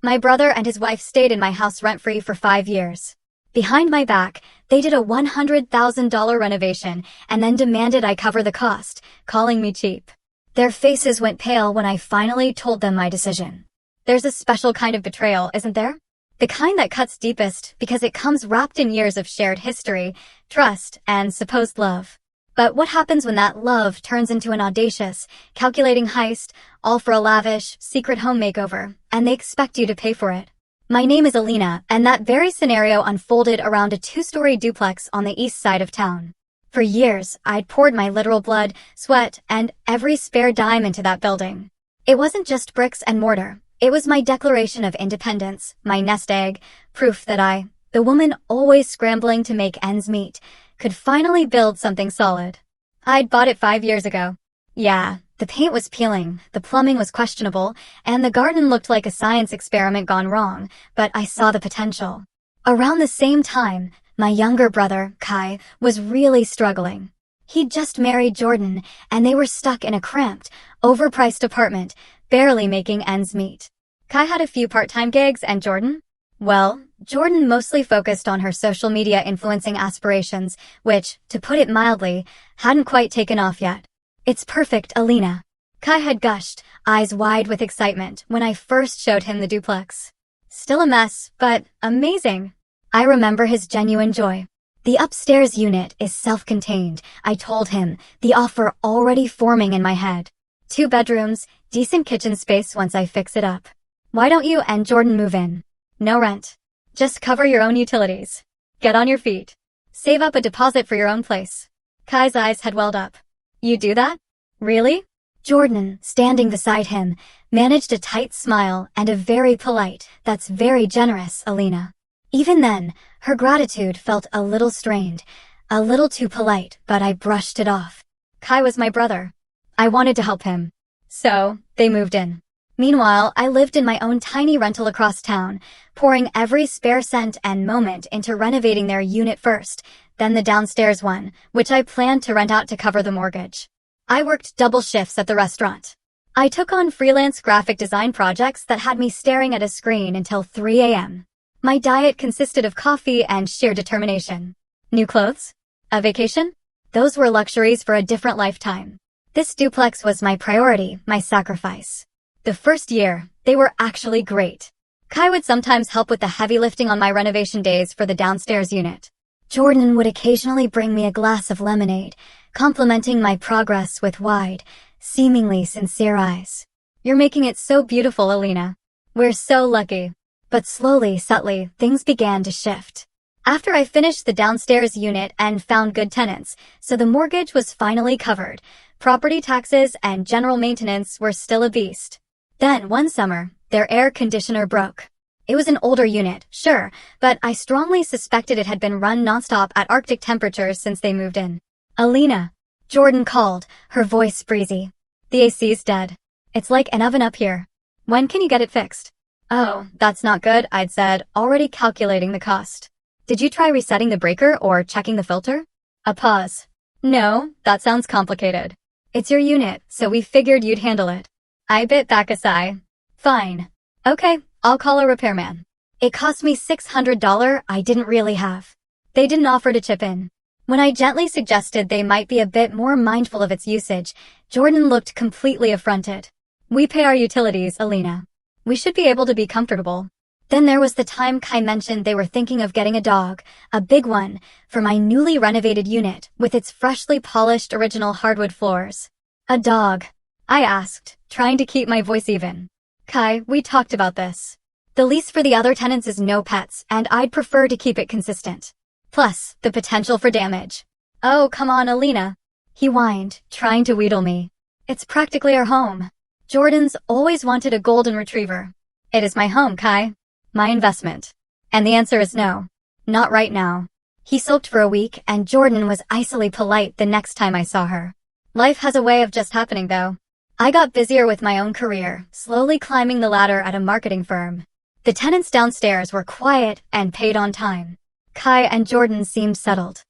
My brother and his wife stayed in my house rent-free for 5 years. Behind my back, they did a $100,000 renovation and then demanded I cover the cost, calling me cheap. Their faces went pale when I finally told them my decision. There's a special kind of betrayal, isn't there? The kind that cuts deepest because it comes wrapped in years of shared history, trust, and supposed love. But what happens when that love turns into an audacious, calculating heist, all for a lavish, secret home makeover, and they expect you to pay for it? My name is Alina, and that very scenario unfolded around a 2-story duplex on the east side of town. For years, I'd poured my literal blood, sweat, and every spare dime into that building. It wasn't just bricks and mortar. It was my declaration of independence, my nest egg, proof that I, the woman always scrambling to make ends meet, could finally build something solid. I'd bought it 5 years ago. Yeah, the paint was peeling, the plumbing was questionable, and the garden looked like a science experiment gone wrong, but I saw the potential. Around the same time, my younger brother, Kai, was really struggling. He'd just married Jordan, and they were stuck in a cramped, overpriced apartment, barely making ends meet. Kai had a few part-time gigs, and Jordan? Well, Jordan mostly focused on her social media influencing aspirations, which, to put it mildly, hadn't quite taken off yet. It's perfect, Alina. Kai had gushed, eyes wide with excitement, when I first showed him the duplex. Still a mess, but amazing. I remember his genuine joy. The upstairs unit is self-contained, I told him, the offer already forming in my head. 2 bedrooms, decent kitchen space once I fix it up. Why don't you and Jordan move in? No rent. Just cover your own utilities. Get on your feet. Save up a deposit for your own place. Kai's eyes had welled up. You do that? Really? Jordan, standing beside him, managed a tight smile and a very polite, "That's very generous, Alina." Even then, her gratitude felt a little strained, a little too polite, but I brushed it off. Kai was my brother. I wanted to help him. So, they moved in. Meanwhile, I lived in my own tiny rental across town, pouring every spare cent and moment into renovating their unit first, then the downstairs one, which I planned to rent out to cover the mortgage. I worked double shifts at the restaurant. I took on freelance graphic design projects that had me staring at a screen until 3 a.m. My diet consisted of coffee and sheer determination. New clothes? A vacation? Those were luxuries for a different lifetime. This duplex was my priority, my sacrifice. The first year, they were actually great. Kai would sometimes help with the heavy lifting on my renovation days for the downstairs unit. Jordan would occasionally bring me a glass of lemonade, complimenting my progress with wide, seemingly sincere eyes. You're making it so beautiful, Alina. We're so lucky. But slowly, subtly, things began to shift. After I finished the downstairs unit and found good tenants, so the mortgage was finally covered, property taxes and general maintenance were still a beast. Then, one summer, their air conditioner broke. It was an older unit, sure, but I strongly suspected it had been run nonstop at Arctic temperatures since they moved in. Alina, Jordan called, her voice breezy. The AC's dead. It's like an oven up here. When can you get it fixed? Oh, that's not good, I'd said, already calculating the cost. Did you try resetting the breaker or checking the filter? A pause. No, that sounds complicated. It's your unit, so we figured you'd handle it. I bit back a sigh. Fine. Okay, I'll call a repairman. It cost me $600 I didn't really have. They didn't offer to chip in. When I gently suggested they might be a bit more mindful of its usage, Jordan looked completely affronted. We pay our utilities, Alina. We should be able to be comfortable. Then there was the time Kai mentioned they were thinking of getting a dog, a big one, for my newly renovated unit with its freshly polished original hardwood floors. A dog? I asked, trying to keep my voice even. Kai, we talked about this. The lease for the other tenants is no pets, and I'd prefer to keep it consistent. Plus, the potential for damage. Oh, come on, Alina. He whined, trying to wheedle me. It's practically our home. Jordan's always wanted a golden retriever. It is my home, Kai. My investment. And the answer is no. Not right now. He sulked for a week, and Jordan was icily polite the next time I saw her. Life has a way of just happening, though. I got busier with my own career, slowly climbing the ladder at a marketing firm. The tenants downstairs were quiet and paid on time. Kai and Jordan seemed settled.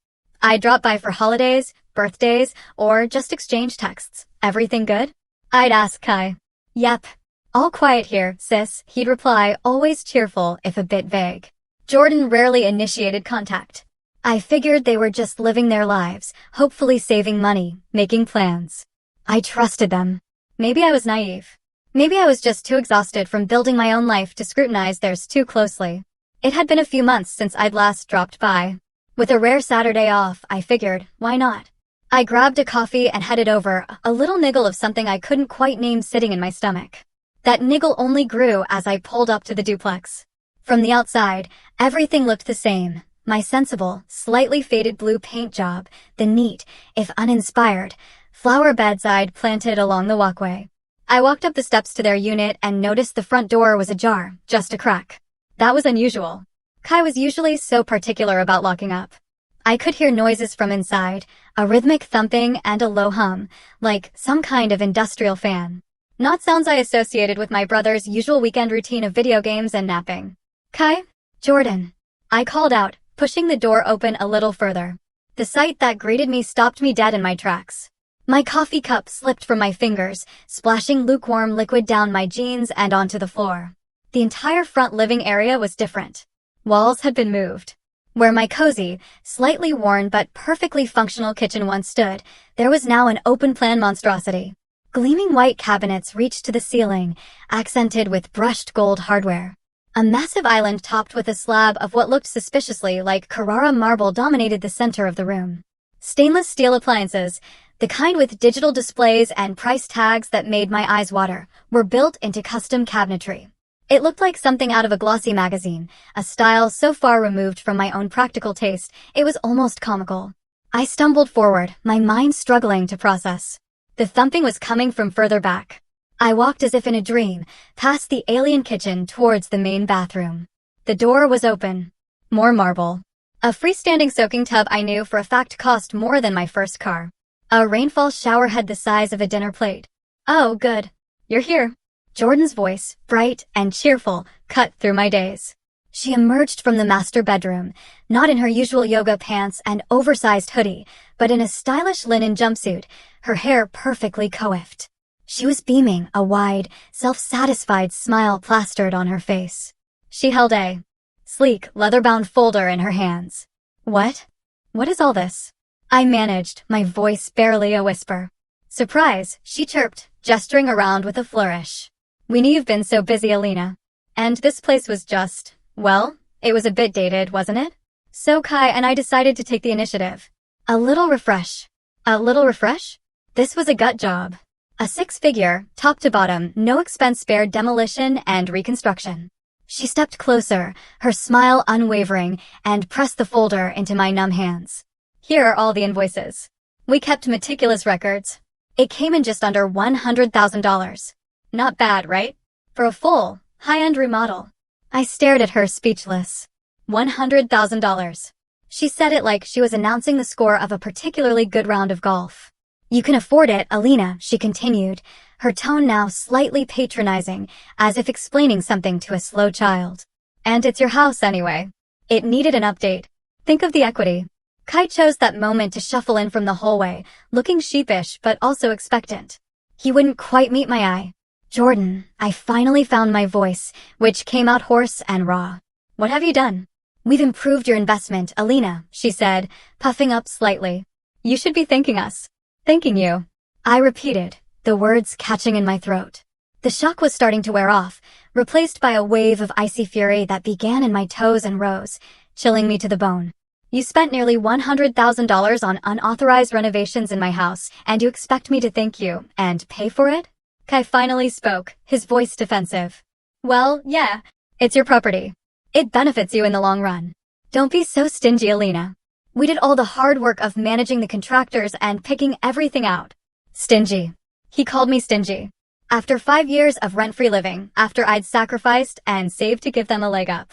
I'd drop by for holidays, birthdays, or just exchange texts. Everything good? I'd ask Kai. Yep. "All quiet here, sis," he'd reply, always cheerful if a bit vague. Jordan rarely initiated contact. I figured they were just living their lives, hopefully saving money, making plans. I trusted them. Maybe I was naive. Maybe I was just too exhausted from building my own life to scrutinize theirs too closely. It had been a few months since I'd last dropped by. With a rare Saturday off, I figured, why not? I grabbed a coffee and headed over, a little niggle of something I couldn't quite name sitting in my stomach. That niggle only grew as I pulled up to the duplex. From the outside, everything looked the same. My sensible, slightly faded blue paint job, the neat, if uninspired, flower beds I'd planted along the walkway. I walked up the steps to their unit and noticed the front door was ajar, just a crack. That was unusual. Kai was usually so particular about locking up. I could hear noises from inside, a rhythmic thumping and a low hum, like some kind of industrial fan. Not sounds I associated with my brother's usual weekend routine of video games and napping. "Kai? Jordan," I called out, pushing the door open a little further. The sight that greeted me stopped me dead in my tracks. My coffee cup slipped from my fingers, splashing lukewarm liquid down my jeans and onto the floor. The entire front living area was different. Walls had been moved. Where my cozy, slightly worn but perfectly functional kitchen once stood, there was now an open-plan monstrosity. Gleaming white cabinets reached to the ceiling, accented with brushed gold hardware. A massive island topped with a slab of what looked suspiciously like Carrara marble dominated the center of the room. Stainless steel appliances, the kind with digital displays and price tags that made my eyes water, were built into custom cabinetry. It looked like something out of a glossy magazine, a style so far removed from my own practical taste, it was almost comical. I stumbled forward, my mind struggling to process. The thumping was coming from further back. I walked as if in a dream, past the alien kitchen towards the main bathroom. The door was open. More marble. A freestanding soaking tub I knew for a fact cost more than my first car. A rainfall shower head the size of a dinner plate. "Oh, good. You're here." Jordan's voice, bright and cheerful, cut through my daze. She emerged from the master bedroom, not in her usual yoga pants and oversized hoodie, but in a stylish linen jumpsuit, her hair perfectly coiffed. She was beaming, a wide, self-satisfied smile plastered on her face. She held a sleek, leather-bound folder in her hands. "What? What is all this?" I managed, my voice barely a whisper. "Surprise," she chirped, gesturing around with a flourish. "We knew you've been so busy, Alina. And this place was just, well, it was a bit dated, wasn't it? So Kai and I decided to take the initiative. A little refresh." "A little refresh?" This was a gut job. A six-figure, top-to-bottom, no-expense-spared demolition and reconstruction. She stepped closer, her smile unwavering, and pressed the folder into my numb hands. "Here are all the invoices. We kept meticulous records. It came in just under $100,000. Not bad, right? For a full, high-end remodel." I stared at her speechless. $100,000. She said it like she was announcing the score of a particularly good round of golf. "You can afford it, Alina," she continued, her tone now slightly patronizing, as if explaining something to a slow child. "And it's your house anyway. It needed an update. Think of the equity." Kai chose that moment to shuffle in from the hallway, looking sheepish but also expectant. He wouldn't quite meet my eye. "Jordan," I finally found my voice, which came out hoarse and raw. "What have you done?" "We've improved your investment, Alina," she said, puffing up slightly. "You should be thanking us." "Thanking you," I repeated, the words catching in my throat. The shock was starting to wear off, replaced by a wave of icy fury that began in my toes and rose, chilling me to the bone. "You spent nearly $100,000 on unauthorized renovations in my house, and you expect me to thank you and pay for it?" Kai finally spoke, his voice defensive. "Well, yeah, it's your property. It benefits you in the long run. Don't be so stingy, Alina. We did all the hard work of managing the contractors and picking everything out." Stingy. He called me stingy. After 5 years of rent-free living, after I'd sacrificed and saved to give them a leg up.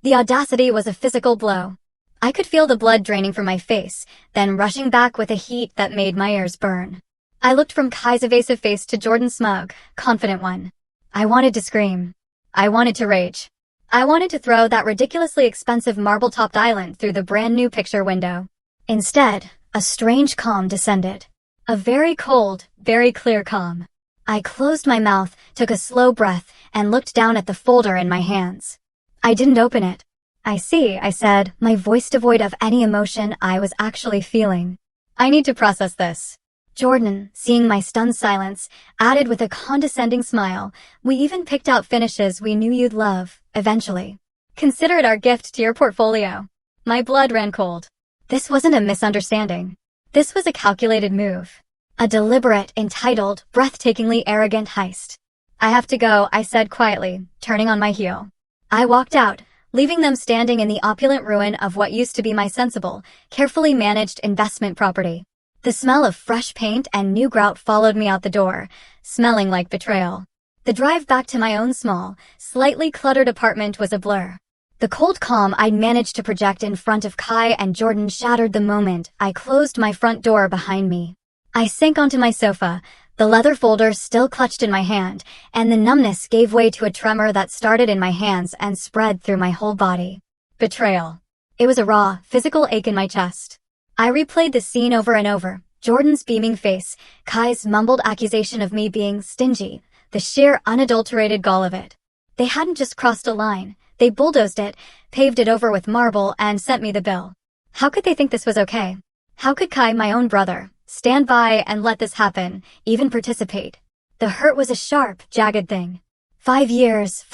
The audacity was a physical blow. I could feel the blood draining from my face, then rushing back with a heat that made my ears burn. I looked from Kai's evasive face to Jordan's smug, confident one. I wanted to scream. I wanted to rage. I wanted to throw that ridiculously expensive marble-topped island through the brand-new picture window. Instead, a strange calm descended. A very cold, very clear calm. I closed my mouth, took a slow breath, and looked down at the folder in my hands. I didn't open it. I see, I said, my voice devoid of any emotion I was actually feeling. I need to process this. Jordan, seeing my stunned silence, added with a condescending smile, we even picked out finishes we knew you'd love, eventually. Consider it our gift to your portfolio. My blood ran cold. This wasn't a misunderstanding. This was a calculated move. A deliberate, entitled, breathtakingly arrogant heist. I have to go, I said quietly, turning on my heel. I walked out, leaving them standing in the opulent ruin of what used to be my sensible, carefully managed investment property. The smell of fresh paint and new grout followed me out the door, smelling like betrayal. The drive back to my own small, slightly cluttered apartment was a blur. The cold calm I'd managed to project in front of Kai and Jordan shattered the moment I closed my front door behind me. I sank onto my sofa, the leather folder still clutched in my hand, and the numbness gave way to a tremor that started in my hands and spread through my whole body. Betrayal. It was a raw, physical ache in my chest. I replayed the scene over and over, Jordan's beaming face, Kai's mumbled accusation of me being stingy, the sheer unadulterated gall of it. They hadn't just crossed a line, they bulldozed it, paved it over with marble, and sent me the bill. How could they think this was okay? How could Kai, my own brother, stand by and let this happen, even participate? The hurt was a sharp, jagged thing. 5 years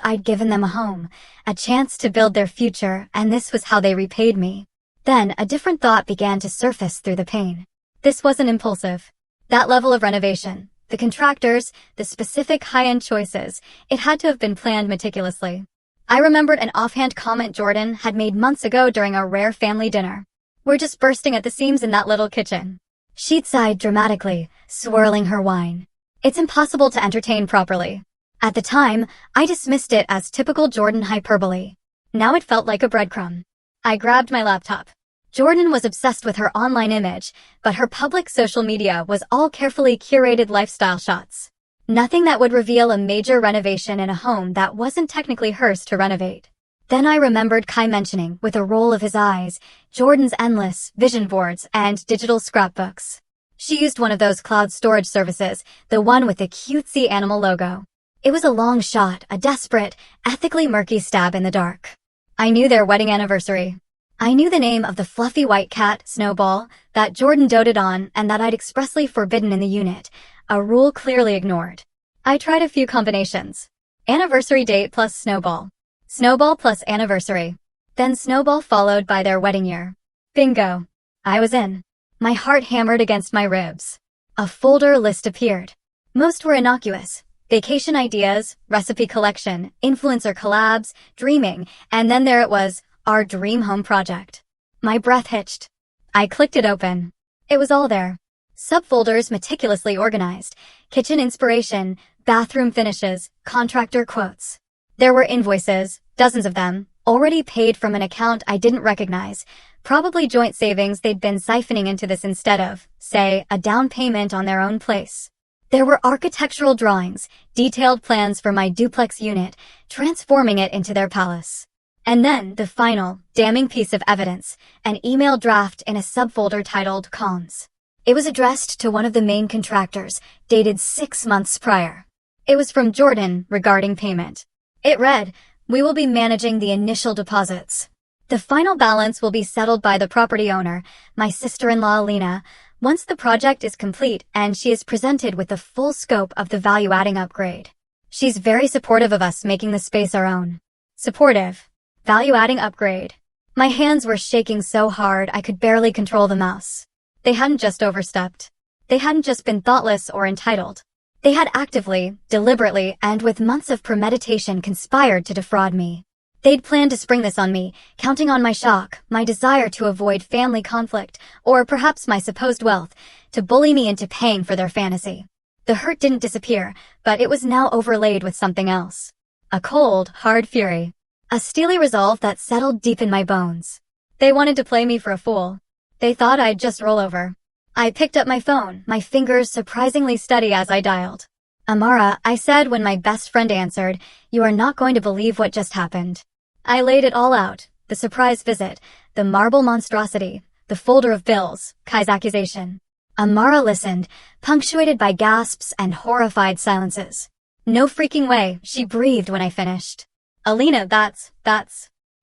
I'd given them a home, a chance to build their future, and this was how they repaid me. Then a different thought began to surface through the pain. This wasn't impulsive. That level of renovation, the contractors, the specific high-end choices, it had to have been planned meticulously. I remembered an offhand comment Jordan had made months ago during a rare family dinner. We're just bursting at the seams in that little kitchen. She'd sighed dramatically, swirling her wine. It's impossible to entertain properly. At the time, I dismissed it as typical Jordan hyperbole. Now it felt like a breadcrumb. I grabbed my laptop. Jordan was obsessed with her online image, but her public social media was all carefully curated lifestyle shots. Nothing that would reveal a major renovation in a home that wasn't technically hers to renovate. Then I remembered Kai mentioning, with a roll of his eyes, Jordan's endless vision boards and digital scrapbooks. She used one of those cloud storage services, the one with the cutesy animal logo. It was a long shot, a desperate, ethically murky stab in the dark. I knew their wedding anniversary. I knew the name of the fluffy white cat, Snowball, that Jordan doted on and that I'd expressly forbidden in the unit, a rule clearly ignored. I tried a few combinations. Anniversary date plus Snowball. Snowball plus anniversary. Then Snowball followed by their wedding year. Bingo. I was in. My heart hammered against my ribs. A folder list appeared. Most were innocuous. Vacation ideas, recipe collection, influencer collabs, dreaming, and then there it was, our dream home project. My breath hitched. I clicked it open. It was all there. Subfolders meticulously organized, kitchen inspiration, bathroom finishes, contractor quotes. There were invoices, dozens of them, already paid from an account I didn't recognize, probably joint savings they'd been siphoning into this instead of, say, a down payment on their own place. There were architectural drawings, detailed plans for my duplex unit, transforming it into their palace. And then the final, damning piece of evidence, an email draft in a subfolder titled Comms. It was addressed to one of the main contractors, dated 6 months prior. It was from Jordan regarding payment. It read, "We will be managing the initial deposits. The final balance will be settled by the property owner, my sister-in-law Lena, once the project is complete and she is presented with the full scope of the value-adding upgrade. She's very supportive of us making the space our own." Supportive. Value-adding upgrade. My hands were shaking so hard I could barely control the mouse. They hadn't just overstepped. They hadn't just been thoughtless or entitled. They had actively, deliberately, and with months of premeditation conspired to defraud me. They'd planned to spring this on me, counting on my shock, my desire to avoid family conflict, or perhaps my supposed wealth, to bully me into paying for their fantasy. The hurt didn't disappear, but it was now overlaid with something else. A cold, hard fury. A steely resolve that settled deep in my bones. They wanted to play me for a fool. They thought I'd just roll over. I picked up my phone, my fingers surprisingly steady as I dialed. "Amara," I said when my best friend answered, "you are not going to believe what just happened." I laid it all out, the surprise visit, the marble monstrosity, the folder of bills, Kai's accusation. Amara listened, punctuated by gasps and horrified silences. No freaking way, she breathed when I finished. Alina, that's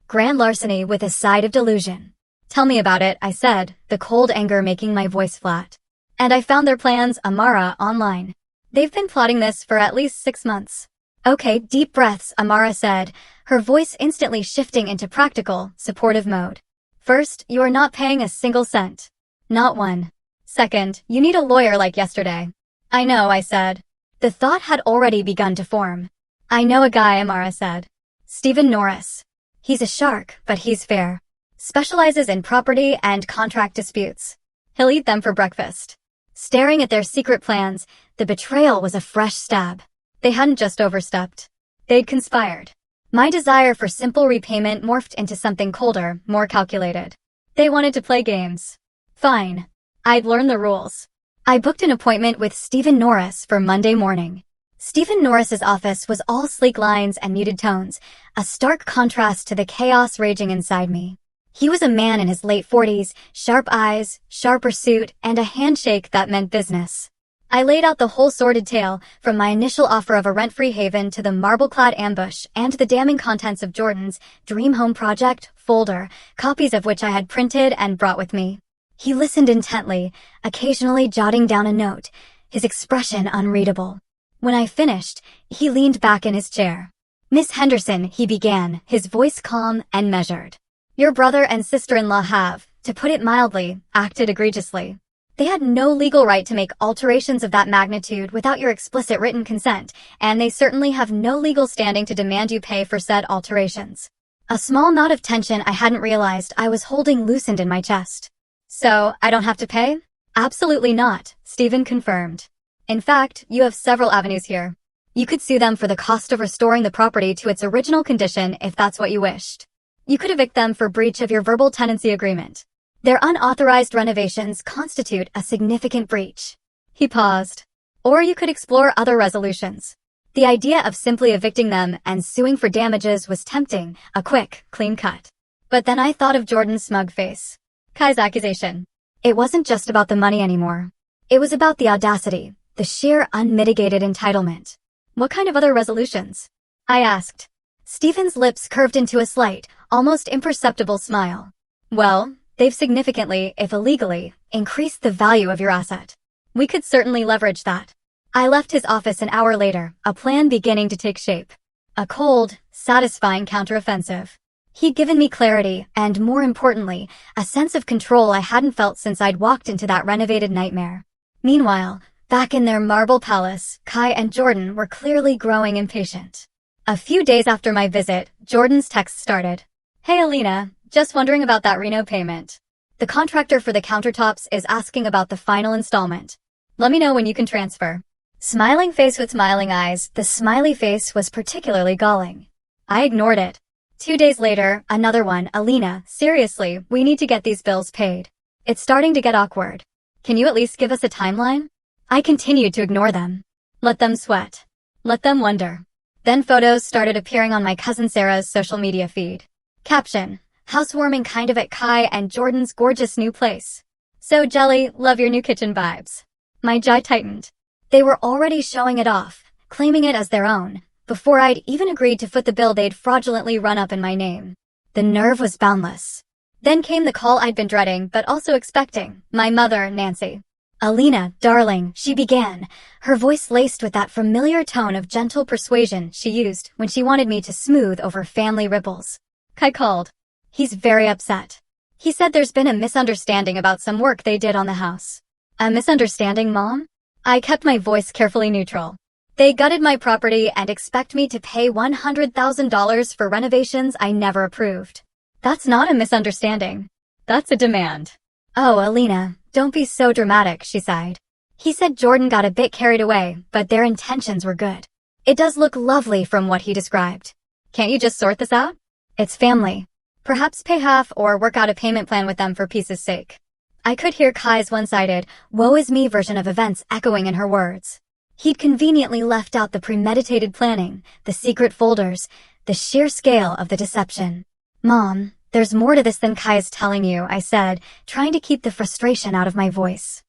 grand larceny with a side of delusion. Tell me about it, I said, the cold anger making my voice flat. And I found their plans, Amara, online. They've been plotting this for at least 6 months. Okay, deep breaths, Amara said, her voice instantly shifting into practical, supportive mode. First, you are not paying a single cent. Not one. Second, you need a lawyer like yesterday. I know, I said. The thought had already begun to form. I know a guy, Amara said. Stephen Norris. He's a shark, but he's fair. Specializes in property and contract disputes. He'll eat them for breakfast. Staring at their secret plans, the betrayal was a fresh stab. They hadn't just overstepped. They'd conspired. My desire for simple repayment morphed into something colder, more calculated. They wanted to play games. Fine. I'd learn the rules. I booked an appointment with Stephen Norris for Monday morning. Stephen Norris's office was all sleek lines and muted tones, a stark contrast to the chaos raging inside me. He was a man in his late 40s, sharp eyes, sharper suit, and a handshake that meant business. I laid out the whole sordid tale, from my initial offer of a rent-free haven to the marble-clad ambush and the damning contents of Jordan's Dream Home Project folder, copies of which I had printed and brought with me. He listened intently, occasionally jotting down a note, his expression unreadable. When I finished, he leaned back in his chair. Miss Henderson, he began, his voice calm and measured. Your brother and sister-in-law have, to put it mildly, acted egregiously. They had no legal right to make alterations of that magnitude without your explicit written consent, and they certainly have no legal standing to demand you pay for said alterations. A small knot of tension I hadn't realized I was holding loosened in my chest. So, I don't have to pay? Absolutely not, Stephen confirmed. In fact, you have several avenues here. You could sue them for the cost of restoring the property to its original condition if that's what you wished. You could evict them for breach of your verbal tenancy agreement. Their unauthorized renovations constitute a significant breach. He paused. Or you could explore other resolutions. The idea of simply evicting them and suing for damages was tempting, a quick, clean cut. But then I thought of Jordan's smug face. Kai's accusation. It wasn't just about the money anymore. It was about the audacity, the sheer unmitigated entitlement. What kind of other resolutions? I asked. Stephen's lips curved into a slight, almost imperceptible smile. Well, they've significantly, if illegally, increased the value of your asset. We could certainly leverage that. I left his office an hour later, a plan beginning to take shape. A cold, satisfying counteroffensive. He'd given me clarity, and more importantly, a sense of control I hadn't felt since I'd walked into that renovated nightmare. Meanwhile, back in their marble palace, Kai and Jordan were clearly growing impatient. A few days after my visit, Jordan's text started. Hey Alina, just wondering about that reno payment. The contractor for the countertops is asking about the final installment. Let me know when you can transfer. Smiling face with smiling eyes, the smiley face was particularly galling. I ignored it. 2 days later, another one, Alina, seriously, we need to get these bills paid. It's starting to get awkward. Can you at least give us a timeline? I continued to ignore them. Let them sweat. Let them wonder. Then photos started appearing on my cousin Sarah's social media feed. Caption, housewarming kind of at Kai and Jordan's gorgeous new place. So jelly, love your new kitchen vibes. My jaw tightened. They were already showing it off, claiming it as their own, before I'd even agreed to foot the bill they'd fraudulently run up in my name. The nerve was boundless. Then came the call I'd been dreading but also expecting, my mother, Nancy. Alina, darling, she began, her voice laced with that familiar tone of gentle persuasion she used when she wanted me to smooth over family ripples. Kai called. He's very upset. He said there's been a misunderstanding about some work they did on the house. A misunderstanding, Mom? I kept my voice carefully neutral. They gutted my property and expect me to pay $100,000 for renovations I never approved. That's not a misunderstanding. That's a demand. Oh, Alina, don't be so dramatic, she sighed. He said Jordan got a bit carried away, but their intentions were good. It does look lovely from what he described. Can't you just sort this out? It's family. Perhaps pay half or work out a payment plan with them for peace's sake. I could hear Kai's one-sided, woe is me version of events echoing in her words. He'd conveniently left out the premeditated planning, the secret folders, the sheer scale of the deception. Mom, there's more to this than Kai is telling you, I said, trying to keep the frustration out of my voice.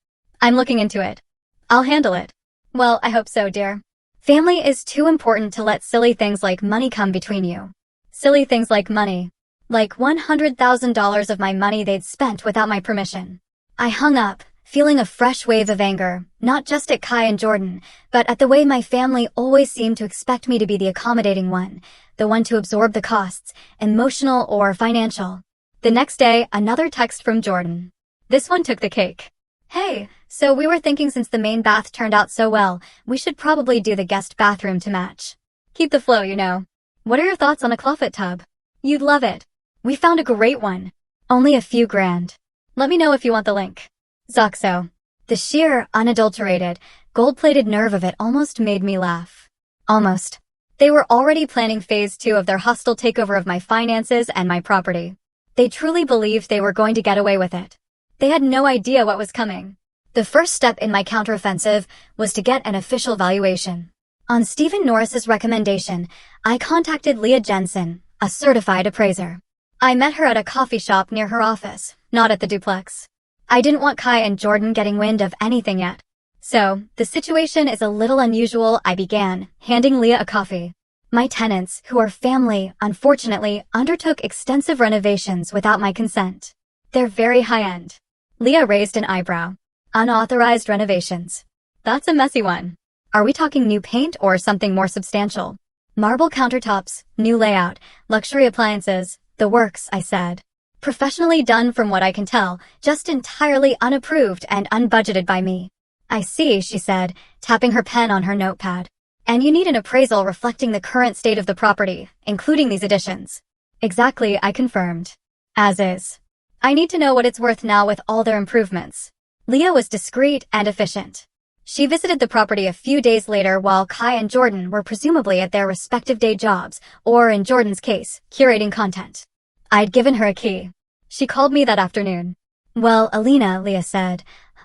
I'm looking into it. I'll handle it. Well, I hope so, dear. Family is too important to let silly things like money come between you. Silly things like money. Like $100,000 of my money they'd spent without my permission. I hung up, feeling a fresh wave of anger, not just at Kai and Jordan, but at the way my family always seemed to expect me to be the accommodating one, the one to absorb the costs, emotional or financial. The next day, another text from Jordan. This one took the cake. Hey, so we were thinking since the main bath turned out so well, we should probably do the guest bathroom to match. Keep the flow, you know. What are your thoughts on a clawfoot tub? You'd love it. We found a great one. Only a few grand. Let me know if you want the link. Zoxo. The sheer, unadulterated, gold-plated nerve of it almost made me laugh. Almost. They were already planning phase 2 of their hostile takeover of my finances and my property. They truly believed they were going to get away with it. They had no idea what was coming. The first step in my counteroffensive was to get an official valuation. On Stephen Norris's recommendation, I contacted Leah Jensen, a certified appraiser. I met her at a coffee shop near her office, not at the duplex. I didn't want Kai and Jordan getting wind of anything yet. So, the situation is a little unusual, I began, handing Leah a coffee. My tenants, who are family, unfortunately, undertook extensive renovations without my consent. They're very high-end. Leah raised an eyebrow. Unauthorized renovations. That's a messy one. Are we talking new paint or something more substantial? Marble countertops, new layout, luxury appliances, the works, I said. Professionally done from what I can tell, just entirely unapproved and unbudgeted by me. I see, she said, tapping her pen on her notepad. And you need an appraisal reflecting the current state of the property, including these additions. Exactly, I confirmed. As is. I need to know what it's worth now with all their improvements. Leah was discreet and efficient. She visited the property a few days later while Kai and Jordan were presumably at their respective day jobs, or in Jordan's case, curating content. I'd given her a key. She called me that afternoon. Well, Alina, Leah said,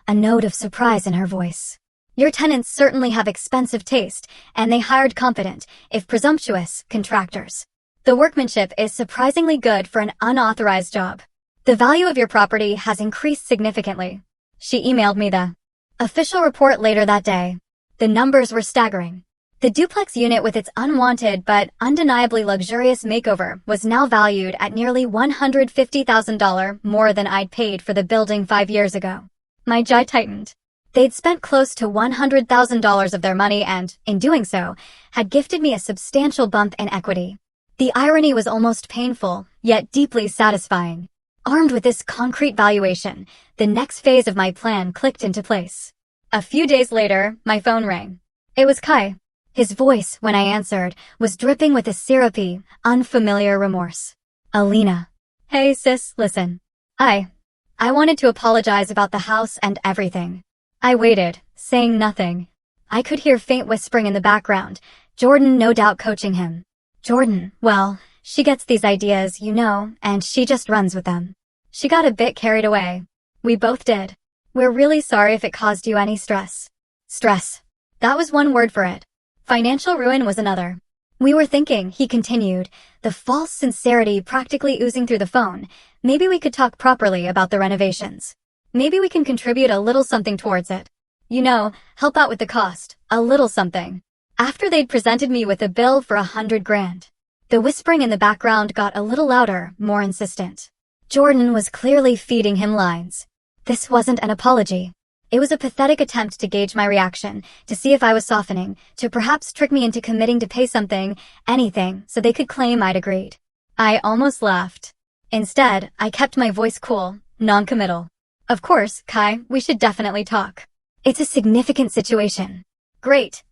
a note of surprise in her voice. Your tenants certainly have expensive taste, and they hired competent, if presumptuous, contractors. The workmanship is surprisingly good for an unauthorized job. The value of your property has increased significantly. She emailed me the official report later that day. The numbers were staggering. The duplex unit with its unwanted but undeniably luxurious makeover was now valued at nearly $150,000 more than I'd paid for the building 5 years ago. My jaw tightened. They'd spent close to $100,000 of their money and, in doing so, had gifted me a substantial bump in equity. The irony was almost painful, yet deeply satisfying. Armed with this concrete valuation, the next phase of my plan clicked into place. A few days later, my phone rang. It was Kai. His voice, when I answered, was dripping with a syrupy, unfamiliar remorse. Alina. Hey sis, listen. I wanted to apologize about the house and everything. I waited, saying nothing. I could hear faint whispering in the background, Jordan no doubt coaching him. Jordan, well, she gets these ideas, you know, and she just runs with them. She got a bit carried away. We both did. We're really sorry if it caused you any stress. Stress. That was one word for it. Financial ruin was another. We were thinking, he continued, the false sincerity practically oozing through the phone, maybe we could talk properly about the renovations. Maybe we can contribute a little something towards it. You know, help out with the cost, a little something. After they'd presented me with a bill for $100 grand. The whispering in the background got a little louder, more insistent. Jordan was clearly feeding him lines. This wasn't an apology. It was a pathetic attempt to gauge my reaction, to see if I was softening, to perhaps trick me into committing to pay something, anything, so they could claim I'd agreed. I almost laughed. Instead, I kept my voice cool, non-committal. Of course, Kai, we should definitely talk. It's a significant situation. Great,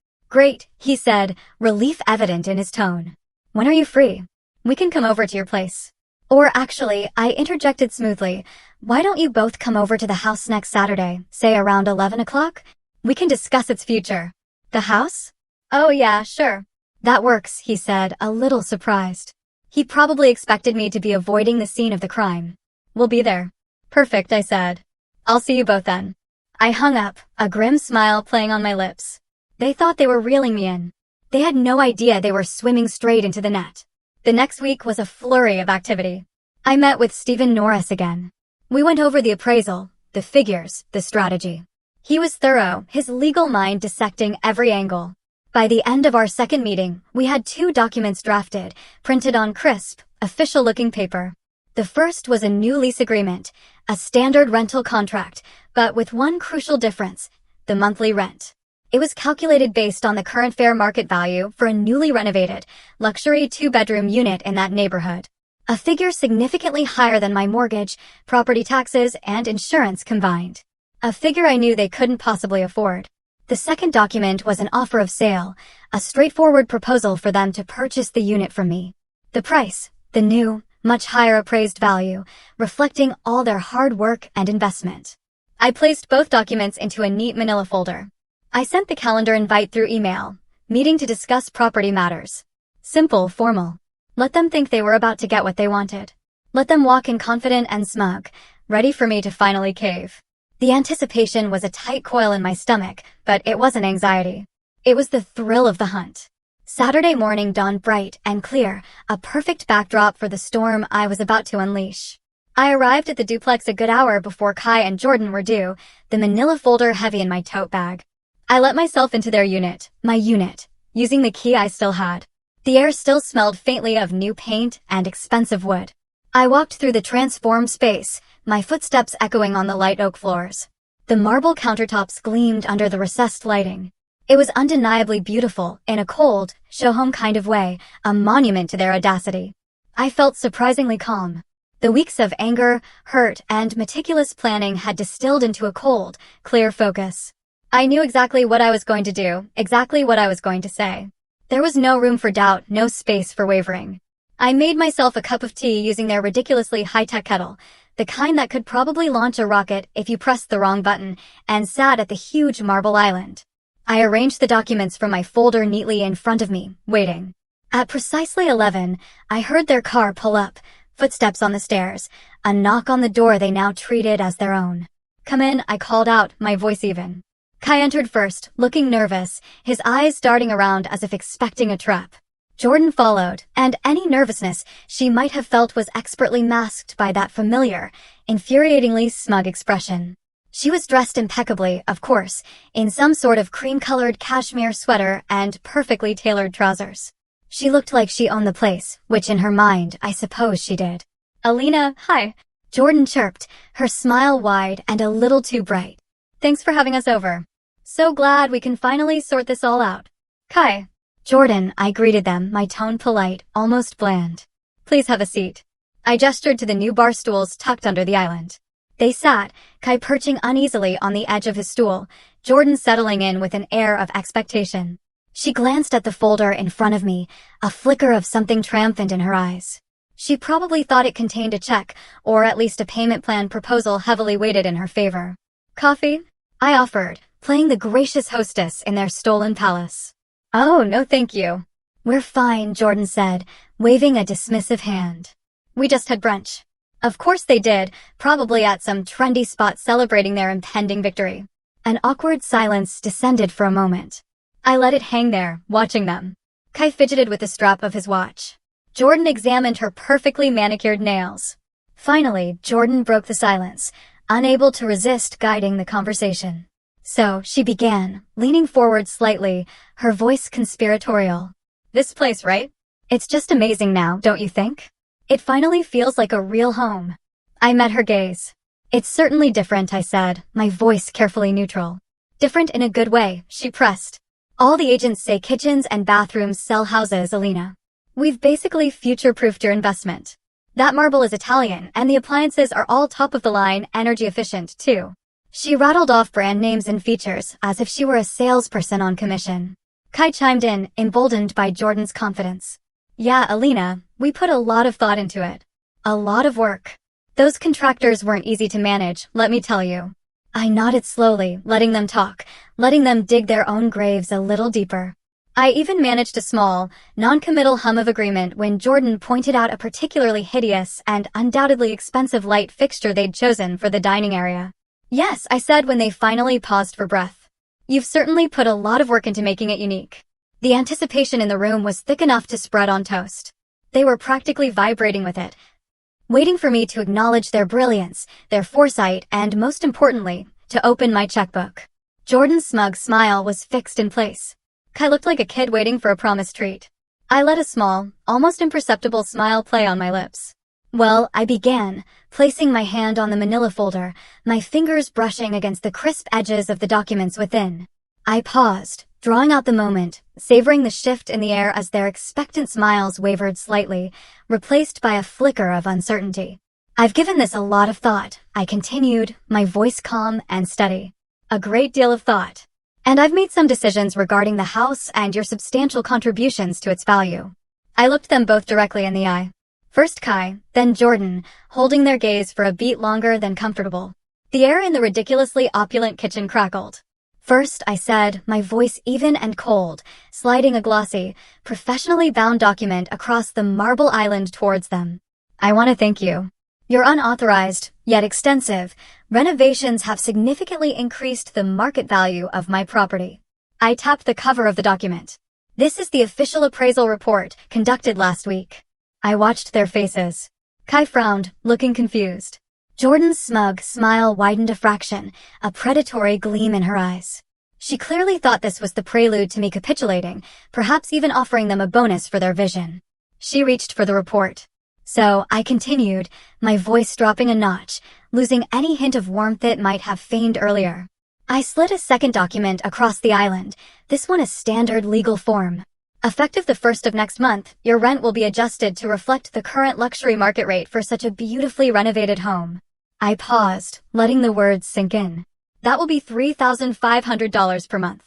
he said, relief evident in his tone. When are you free? We can come over to your place. Or actually, I interjected smoothly, why don't you both come over to the house next Saturday, say around 11 o'clock? We can discuss its future. The house? Oh yeah, sure. That works, he said, a little surprised. He probably expected me to be avoiding the scene of the crime. We'll be there. Perfect, I said. I'll see you both then. I hung up, a grim smile playing on my lips. They thought they were reeling me in. They had no idea they were swimming straight into the net. The next week was a flurry of activity. I met with Stephen Norris again. We went over the appraisal, the figures, the strategy. He was thorough, his legal mind dissecting every angle. By the end of our second meeting, we had 2 documents drafted, printed on crisp, official-looking paper. The first was a new lease agreement, a standard rental contract, but with one crucial difference: the monthly rent. It was calculated based on the current fair market value for a newly renovated, luxury 2-bedroom unit in that neighborhood. A figure significantly higher than my mortgage, property taxes, and insurance combined. A figure I knew they couldn't possibly afford. The second document was an offer of sale, a straightforward proposal for them to purchase the unit from me. The price, the new, much higher appraised value, reflecting all their hard work and investment. I placed both documents into a neat manila folder. I sent the calendar invite through email, meeting to discuss property matters. Simple, formal. Let them think they were about to get what they wanted. Let them walk in confident and smug, ready for me to finally cave. The anticipation was a tight coil in my stomach, but it wasn't anxiety. It was the thrill of the hunt. Saturday morning dawned bright and clear, a perfect backdrop for the storm I was about to unleash. I arrived at the duplex a good hour before Kai and Jordan were due, the manila folder heavy in my tote bag. I let myself into their unit, my unit, using the key I still had. The air still smelled faintly of new paint and expensive wood. I walked through the transformed space, my footsteps echoing on the light oak floors. The marble countertops gleamed under the recessed lighting. It was undeniably beautiful, in a cold, show-home kind of way, a monument to their audacity. I felt surprisingly calm. The weeks of anger, hurt, and meticulous planning had distilled into a cold, clear focus. I knew exactly what I was going to do, exactly what I was going to say. There was no room for doubt, no space for wavering. I made myself a cup of tea using their ridiculously high-tech kettle, the kind that could probably launch a rocket if you pressed the wrong button, and sat at the huge marble island. I arranged the documents from my folder neatly in front of me, waiting. At precisely 11, I heard their car pull up, footsteps on the stairs, a knock on the door they now treated as their own. "Come in," I called out, my voice even. Kai entered first, looking nervous, his eyes darting around as if expecting a trap. Jordan followed, and any nervousness she might have felt was expertly masked by that familiar, infuriatingly smug expression. She was dressed impeccably, of course, in some sort of cream-colored cashmere sweater and perfectly tailored trousers. She looked like she owned the place, which in her mind, I suppose she did. "Alina, hi," Jordan chirped, her smile wide and a little too bright. "Thanks for having us over. So glad we can finally sort this all out." "Kai." "Jordan," I greeted them, my tone polite, almost bland. "Please have a seat." I gestured to the new bar stools tucked under the island. They sat, Kai perching uneasily on the edge of his stool, Jordan settling in with an air of expectation. She glanced at the folder in front of me, a flicker of something triumphant in her eyes. She probably thought it contained a check, or at least a payment plan proposal heavily weighted in her favor. "Coffee?" I offered, playing the gracious hostess in their stolen palace. "Oh, no thank you." "We're fine," Jordan said, waving a dismissive hand. "We just had brunch." Of course they did, probably at some trendy spot celebrating their impending victory. An awkward silence descended for a moment. I let it hang there, watching them. Kai fidgeted with the strap of his watch. Jordan examined her perfectly manicured nails. Finally, Jordan broke the silence, unable to resist guiding the conversation. "So," she began, leaning forward slightly, her voice conspiratorial. "This place, right? It's just amazing now, don't you think? It finally feels like a real home." I met her gaze. "It's certainly different," I said, my voice carefully neutral. "Different in a good way," she pressed. "All the agents say kitchens and bathrooms sell houses, Alina. We've basically future-proofed your investment. That marble is Italian, and the appliances are all top-of-the-line, energy-efficient, too." She rattled off brand names and features as if she were a salesperson on commission. Kai chimed in, emboldened by Jordan's confidence. "Yeah, Alina, we put a lot of thought into it. A lot of work. Those contractors weren't easy to manage, let me tell you." I nodded slowly, letting them talk, letting them dig their own graves a little deeper. I even managed a small, non-committal hum of agreement when Jordan pointed out a particularly hideous and undoubtedly expensive light fixture they'd chosen for the dining area. "Yes," I said when they finally paused for breath. "You've certainly put a lot of work into making it unique." The anticipation in the room was thick enough to spread on toast. They were practically vibrating with it, waiting for me to acknowledge their brilliance, their foresight, and most importantly, to open my checkbook. Jordan's smug smile was fixed in place. Kai looked like a kid waiting for a promised treat. I let a small, almost imperceptible smile play on my lips. Well, I began, placing my hand on the manila folder, my fingers brushing against the crisp edges of the documents within. I paused, drawing out the moment, savoring the shift in the air as their expectant smiles wavered slightly, replaced by a flicker of uncertainty. I've given this a lot of thought, I continued, my voice calm and steady. A great deal of thought. And I've made some decisions regarding the house and your substantial contributions to its value. I looked them both directly in the eye. First Kai, then Jordan, holding their gaze for a beat longer than comfortable. The air in the ridiculously opulent kitchen crackled. First, I said, my voice even and cold, sliding a glossy, professionally bound document across the marble island towards them. I want to thank you. Your unauthorized, yet extensive, renovations have significantly increased the market value of my property. I tapped the cover of the document. This is the official appraisal report conducted last week. I watched their faces. Kai frowned, looking confused. Jordan's smug smile widened a fraction, a predatory gleam in her eyes. She clearly thought this was the prelude to me capitulating, perhaps even offering them a bonus for their vision. She reached for the report. So, I continued, my voice dropping a notch, losing any hint of warmth it might have feigned earlier. I slid a second document across the island, this one a standard legal form. Effective the 1st of next month, your rent will be adjusted to reflect the current luxury market rate for such a beautifully renovated home. I paused, letting the words sink in. That will be $3,500 per month.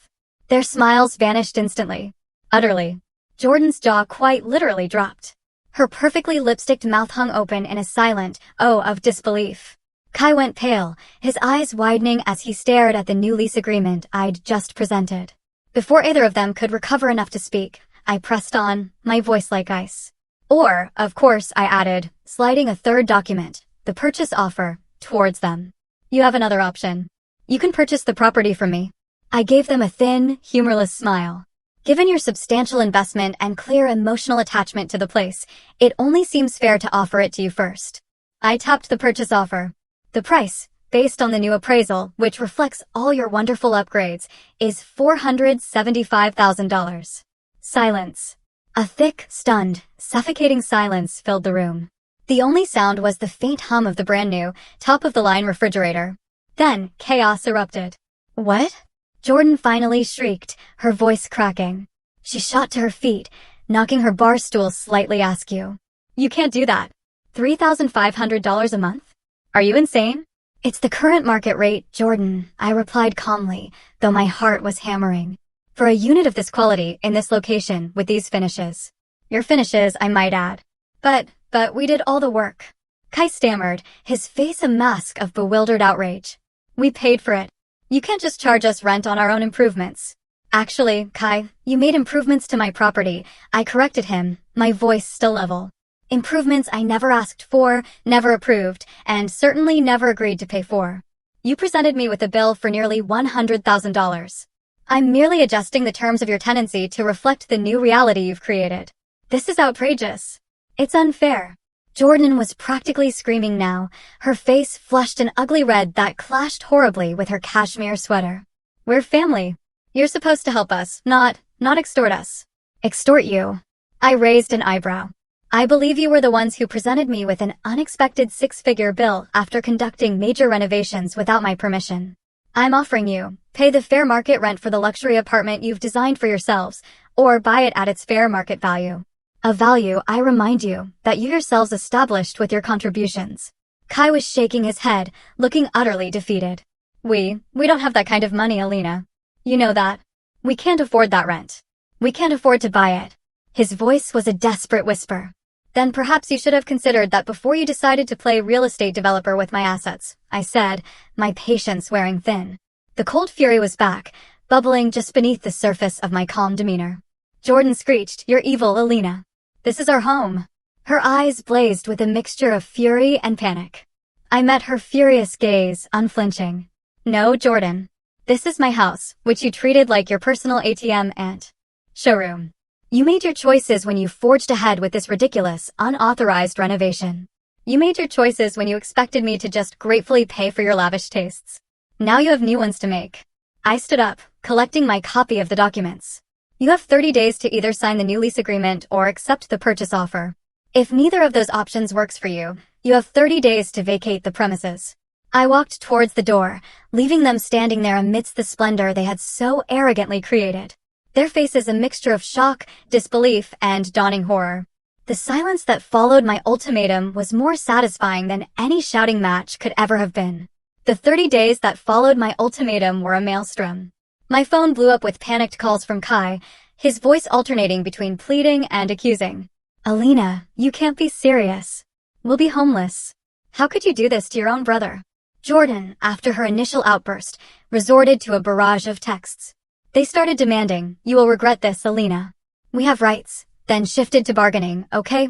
Their smiles vanished instantly. Utterly. Jordan's jaw quite literally dropped. Her perfectly lipsticked mouth hung open in a silent "oh" of disbelief. Kai went pale, his eyes widening as he stared at the new lease agreement I'd just presented. Before either of them could recover enough to speak, I pressed on, my voice like ice. Or, of course, I added, sliding a third document, the purchase offer, towards them. You have another option. You can purchase the property from me. I gave them a thin, humorless smile. Given your substantial investment and clear emotional attachment to the place, it only seems fair to offer it to you first. I tapped the purchase offer. The price, based on the new appraisal, which reflects all your wonderful upgrades, is $475,000. Silence. A thick, stunned, suffocating silence filled the room. The only sound was the faint hum of the brand new, top-of-the-line refrigerator. Then, chaos erupted. What? Jordan finally shrieked, her voice cracking. She shot to her feet, knocking her bar stool slightly askew. You can't do that. $3,500 a month? Are you insane? It's the current market rate, Jordan, I replied calmly, though my heart was hammering. For a unit of this quality, in this location, with these finishes. Your finishes, I might add. But we did all the work. Kai stammered, his face a mask of bewildered outrage. We paid for it. You can't just charge us rent on our own improvements. Actually, Kai, you made improvements to my property. I corrected him, my voice still level. Improvements I never asked for, never approved, and certainly never agreed to pay for. You presented me with a bill for nearly $100,000. I'm merely adjusting the terms of your tenancy to reflect the new reality you've created. This is outrageous. It's unfair. Jordan was practically screaming now, her face flushed an ugly red that clashed horribly with her cashmere sweater. We're family. You're supposed to help us, not extort us. Extort you? I raised an eyebrow. I believe you were the ones who presented me with an unexpected six-figure bill after conducting major renovations without my permission. I'm offering you, pay the fair market rent for the luxury apartment you've designed for yourselves, or buy it at its fair market value. A value, I remind you, that you yourselves established with your contributions. Kai was shaking his head, looking utterly defeated. We don't have that kind of money, Alina. You know that. We can't afford that rent. We can't afford to buy it. His voice was a desperate whisper. Then perhaps you should have considered that before you decided to play real estate developer with my assets, I said, my patience wearing thin. The cold fury was back, bubbling just beneath the surface of my calm demeanor. Jordan screeched, "You're evil, Alina. This is our home." Her eyes blazed with a mixture of fury and panic. I met her furious gaze, unflinching. "No, Jordan. This is my house, which you treated like your personal ATM and showroom. You made your choices when you forged ahead with this ridiculous, unauthorized renovation. You made your choices when you expected me to just gratefully pay for your lavish tastes. Now you have new ones to make. I stood up, collecting my copy of the documents. You have 30 days to either sign the new lease agreement or accept the purchase offer. If neither of those options works for you, you have 30 days to vacate the premises. I walked towards the door, leaving them standing there amidst the splendor they had so arrogantly created. Their faces a mixture of shock, disbelief, and dawning horror. The silence that followed my ultimatum was more satisfying than any shouting match could ever have been. The 30 days that followed my ultimatum were a maelstrom. My phone blew up with panicked calls from Kai, his voice alternating between pleading and accusing. Alina, you can't be serious. We'll be homeless. How could you do this to your own brother? Jordan, after her initial outburst, resorted to a barrage of texts. They started demanding, "You will regret this, Alina. We have rights," then shifted to bargaining. Okay,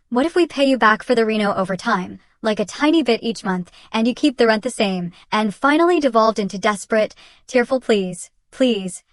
what if we pay you back for the reno over time, like a tiny bit each month, and you keep the rent the same, and finally devolved into desperate, tearful pleas. Please,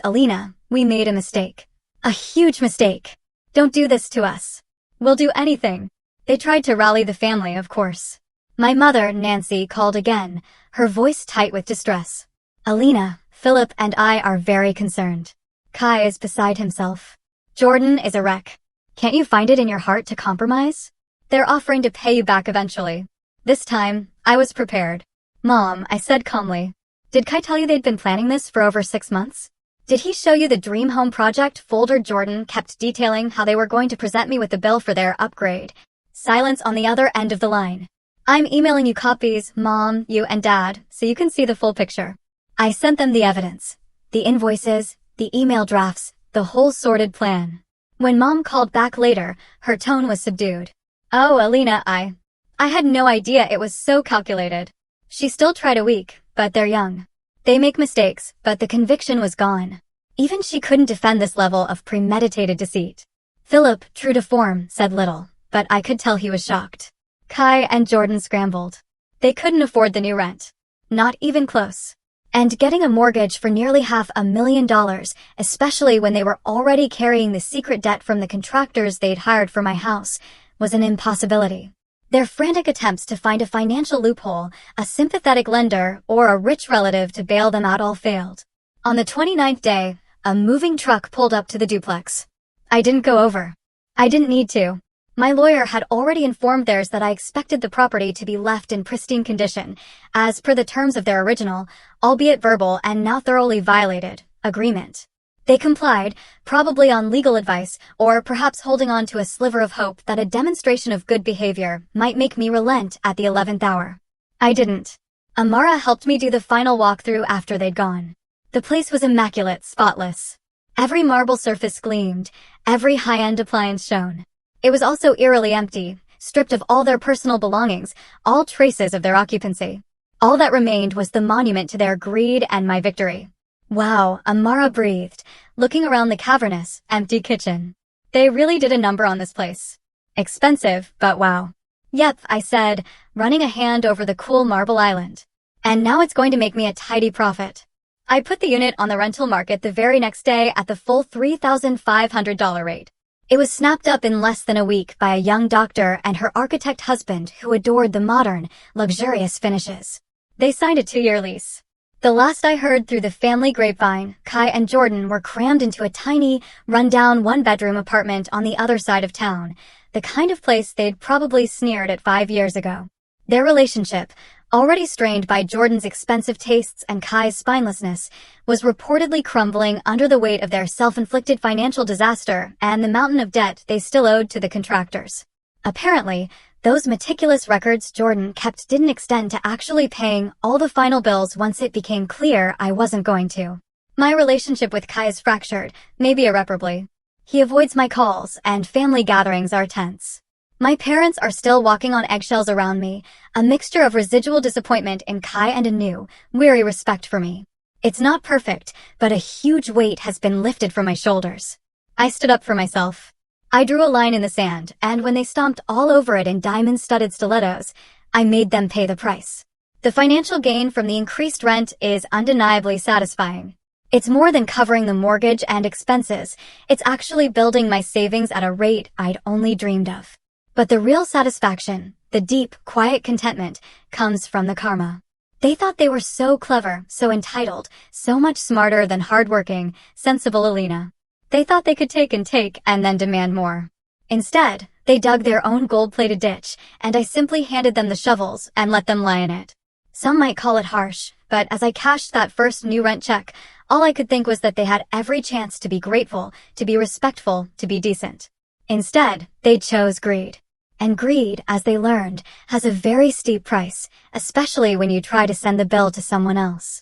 Alina, we made a mistake. A huge mistake. Don't do this to us. We'll do anything. They tried to rally the family, of course. My mother, Nancy, called again, her voice tight with distress. Alina, Philip and I are very concerned. Kai is beside himself. Jordan is a wreck. Can't you find it in your heart to compromise? They're offering to pay you back eventually. This time, I was prepared. Mom, I said calmly. Did Kai tell you they'd been planning this for over 6 months? Did he show you the dream home project folder? Jordan kept detailing how they were going to present me with the bill for their upgrade. Silence on the other end of the line. I'm emailing you copies, Mom, you and Dad, so you can see the full picture. I sent them the evidence. The invoices, the email drafts, the whole sordid plan. When Mom called back later, her tone was subdued. Oh, Alina, I had no idea it was so calculated. She still tried a week, but they're young. They make mistakes, but the conviction was gone. Even she couldn't defend this level of premeditated deceit. Philip, true to form, said little, but I could tell he was shocked. Kai and Jordan scrambled. They couldn't afford the new rent. Not even close. And getting a mortgage for nearly $500,000, especially when they were already carrying the secret debt from the contractors they'd hired for my house, was an impossibility. Their frantic attempts to find a financial loophole, a sympathetic lender, or a rich relative to bail them out all failed. On the 29th day, a moving truck pulled up to the duplex. I didn't go over. I didn't need to. My lawyer had already informed theirs that I expected the property to be left in pristine condition, as per the terms of their original, albeit verbal and now thoroughly violated, agreement. They complied, probably on legal advice, or perhaps holding on to a sliver of hope that a demonstration of good behavior might make me relent at the 11th hour. I didn't. Amara helped me do the final walkthrough after they'd gone. The place was immaculate, spotless. Every marble surface gleamed, every high-end appliance shone. It was also eerily empty, stripped of all their personal belongings, all traces of their occupancy. All that remained was the monument to their greed and my victory. Wow, Amara breathed, looking around the cavernous, empty kitchen. They really did a number on this place. Expensive, but wow. Yep, I said, running a hand over the cool marble island. And now it's going to make me a tidy profit. I put the unit on the rental market the very next day at the full $3,500 rate. It was snapped up in less than a week by a young doctor and her architect husband who adored the modern, luxurious finishes. They signed a 2-year lease. The last I heard through the family grapevine, Kai and Jordan were crammed into a tiny, run-down 1-bedroom apartment on the other side of town, the kind of place they'd probably sneered at 5 years ago. Their relationship, already strained by Jordan's expensive tastes and Kai's spinelessness, was reportedly crumbling under the weight of their self-inflicted financial disaster and the mountain of debt they still owed to the contractors. Apparently, those meticulous records Jordan kept didn't extend to actually paying all the final bills once it became clear I wasn't going to. My relationship with Kai is fractured, maybe irreparably. He avoids my calls, and family gatherings are tense. My parents are still walking on eggshells around me, a mixture of residual disappointment in Kai and a new, weary respect for me. It's not perfect, but a huge weight has been lifted from my shoulders. I stood up for myself. I drew a line in the sand, and when they stomped all over it in diamond-studded stilettos, I made them pay the price. The financial gain from the increased rent is undeniably satisfying. It's more than covering the mortgage and expenses, it's actually building my savings at a rate I'd only dreamed of. But the real satisfaction, the deep, quiet contentment, comes from the karma. They thought they were so clever, so entitled, so much smarter than hardworking, sensible Alina. They thought they could take and then demand more. Instead, they dug their own gold-plated ditch, and I simply handed them the shovels and let them lie in it. Some might call it harsh, but as I cashed that first new rent check, all I could think was that they had every chance to be grateful, to be respectful, to be decent. Instead, they chose greed. And greed, as they learned, has a very steep price, especially when you try to send the bill to someone else.